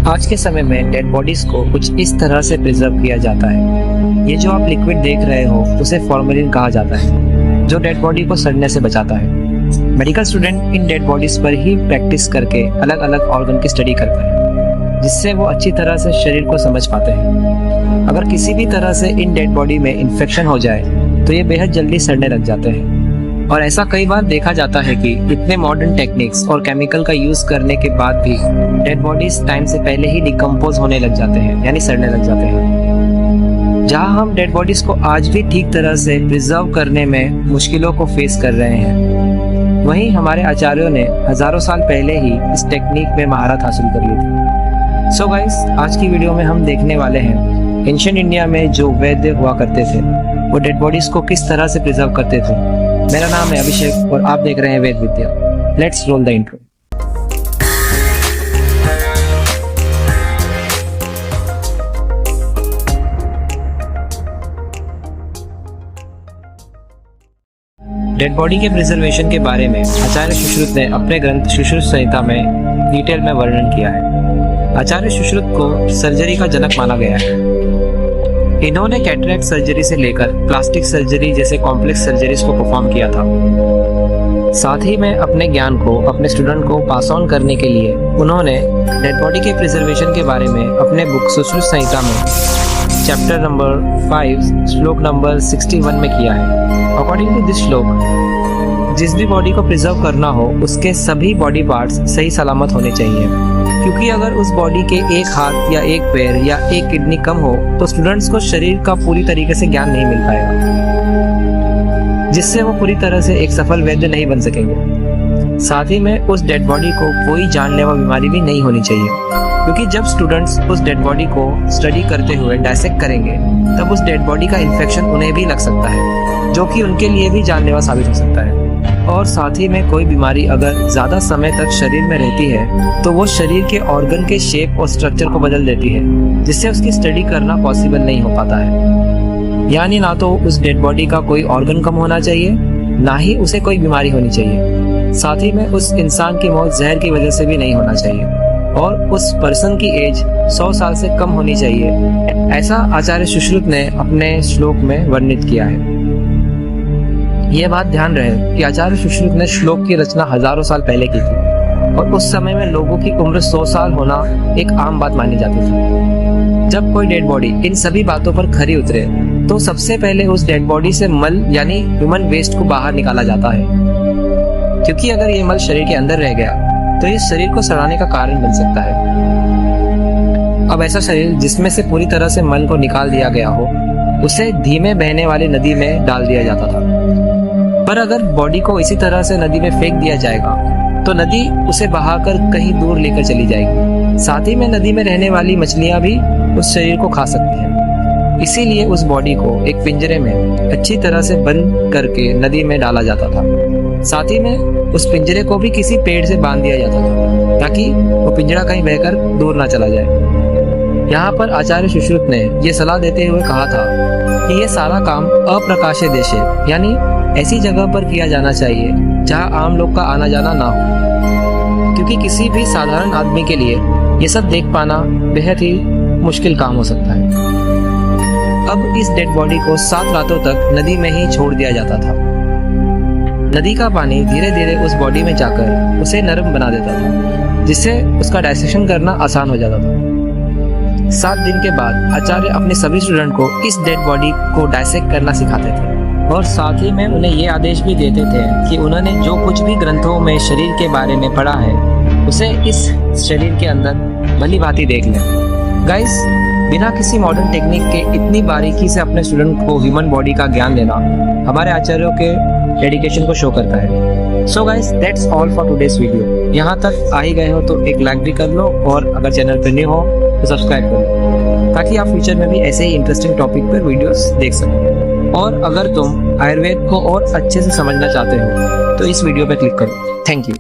आज के समय में डेड बॉडीज को कुछ इस तरह से प्रिजर्व किया जाता है। ये जो आप लिक्विड देख रहे हो उसे फॉर्मेलिन कहा जाता है, जो डेड बॉडी को सड़ने से बचाता है। Medical student in dead bodies पर ही प्रैक्टिस करके अलग अलग ऑर्गन की स्टडी करते हैं, जिससे वो अच्छी तरह से शरीर को समझ पाते हैं। अगर किसी भी तरह से इन डेड बॉडी में इन्फेक्शन हो जाए तो ये बेहद जल्दी सड़ने लग जाते हैं। और ऐसा कई बार देखा जाता है कि इतने मॉडर्न टेक्निक्स और केमिकल का यूज करने के बाद भी डेड बॉडीज टाइम से पहले ही डिकम्पोज होने लग जाते हैं, यानी सड़ने लग जाते हैं। जहां हम डेड बॉडीज को आज भी ठीक तरह से प्रिजर्व करने में मुश्किलों को फेस कर रहे हैं, वहीं हमारे आचार्यों ने हजारों साल पहले ही इस टेक्निक में महारत हासिल कर ली थी। सो गाइस, आज की वीडियो में हम देखने वाले हैं एंशिएंट इंडिया में जो वैद्य हुआ करते थे वो डेड बॉडीज को किस तरह से प्रिजर्व करते थे। मेरा नाम है अभिषेक और आप देख रहे हैं Ved Vidya. Let's roll the intro. Dead body के प्रिजर्वेशन के बारे में आचार्य सुश्रुत ने अपने ग्रंथ सुश्रुत संहिता में डिटेल में वर्णन किया है। आचार्य सुश्रुत को सर्जरी का जनक माना गया है। इन्होंने कैटरेक्ट सर्जरी से लेकर प्लास्टिक सर्जरी जैसे कॉम्प्लेक्स सर्जरीज को परफॉर्म किया था। साथ ही में अपने ज्ञान को अपने स्टूडेंट को पास ऑन करने के लिए उन्होंने डेड बॉडी के प्रिजर्वेशन के बारे में अपने बुक सुश्रुत संहिता में चैप्टर नंबर 5 श्लोक नंबर 61 में किया है। अकॉर्डिंग टू दिस श्लोक, जिस भी बॉडी को प्रिजर्व करना हो उसके सभी बॉडी पार्ट्स सही सलामत होने चाहिए, क्योंकि अगर उस बॉडी के एक हाथ या एक पैर या एक किडनी कम हो तो स्टूडेंट्स को शरीर का पूरी तरीके से ज्ञान नहीं मिल पाएगा, जिससे वो पूरी तरह से एक सफल वैद्य नहीं बन सकेंगे। साथ ही में उस डेड बॉडी को कोई जानलेवा बीमारी भी नहीं होनी चाहिए, क्योंकि जब स्टूडेंट्स उस डेड बॉडी को स्टडी करते हुए डायसेक्ट करेंगे तब उस डेड बॉडी का इन्फेक्शन उन्हें भी लग सकता है, जो कि उनके लिए भी जानलेवा साबित हो सकता है। और साथ ही में कोई बीमारी अगर ज्यादा समय तक शरीर में रहती है तो वो शरीर के ऑर्गन के शेप और स्ट्रक्चर को बदल देती है, जिससे उसकी स्टडी करना पॉसिबल नहीं हो पाता है। यानी ना तो उस डेड बॉडी का कोई ऑर्गन कम होना चाहिए, ना ही उसे कोई बीमारी होनी चाहिए। साथ ही में उस इंसान की मौत जहर की वजह से भी नहीं होना चाहिए, और उस पर्सन की एज 100 साल से कम होनी चाहिए। ऐसा आचार्य सुश्रुत ने अपने श्लोक में वर्णित किया है। यह बात ध्यान रहे कि आचार्य सुश्रुत ने श्लोक की रचना हजारों साल पहले की थी, और उस समय में लोगों की उम्र 100 साल होना एक आम बात मानी जाती थी। जब कोई डेड बॉडी इन सभी बातों पर खरी उतरे तो सबसे पहले उस डेड बॉडी से मल यानी ह्यूमन वेस्ट को बाहर निकाला जाता है, क्योंकि अगर ये मल शरीर के अंदर रह गया तो ये शरीर को सड़ाने का कारण बन सकता है। अब ऐसा शरीर जिसमें से पूरी तरह से मल को निकाल दिया गया हो उसे धीमे बहने वाली नदी में डाल दिया जाता था। पर अगर बॉडी को इसी तरह से नदी में फेंक दिया जाएगा तो नदी उसे बहाकर कहीं दूर लेकर चली जाएगी। साथ ही में नदी में रहने वाली मछलियां भी उस शरीर को खा सकती हैं। इसीलिए उस बॉडी को एक पिंजरे में अच्छी तरह से बंद करके नदी में डाला जाता था। साथ ही में उस पिंजरे को भी किसी पेड़ से बांध दिया जाता था, ताकि वो पिंजरा कहीं बहकर दूर ना चला जाए। यहाँ पर आचार्य सुश्रुत ने ये सलाह देते हुए कहा था कि ये सारा काम अप्रकाश्य देशे यानी ऐसी जगह पर किया जाना चाहिए जहाँ आम लोग का आना जाना ना हो, क्योंकि किसी भी साधारण आदमी के लिए ये सब देख पाना बेहद ही मुश्किल काम हो सकता है। अब इस डेड बॉडी को 7 रातों तक नदी में ही छोड़ दिया जाता था। नदी का पानी धीरे धीरे उस बॉडी में जाकर उसे नरम बना देता था, जिससे उसका डाइजेशन करना आसान हो जाता था। 7 दिन के बाद आचार्य अपने सभी स्टूडेंट को इस डेड बॉडी को डाइसेक्ट करना सिखाते थे, और साथ ही में उन्हें ये आदेश भी देते थे कि उन्होंने जो कुछ भी ग्रंथों में शरीर के बारे में पढ़ा है उसे इस शरीर के अंदर भली भांति देख लें। गाइस, बिना किसी मॉडर्न टेक्निक के इतनी बारीकी से अपने स्टूडेंट को ह्यूमन बॉडी का ज्ञान देना हमारे आचार्यों के डेडिकेशन को शो करता है। So guys, that's all for today's video. यहाँ तक आ ही गए हो तो एक लाइक भी कर लो, और अगर चैनल पर न्यू हो तो सब्सक्राइब कर लो, ताकि आप फ्यूचर में भी ऐसे ही इंटरेस्टिंग टॉपिक पर वीडियोस देख सको। और अगर तुम आयुर्वेद को और अच्छे से समझना चाहते हो तो इस वीडियो पर क्लिक करो। Thank you.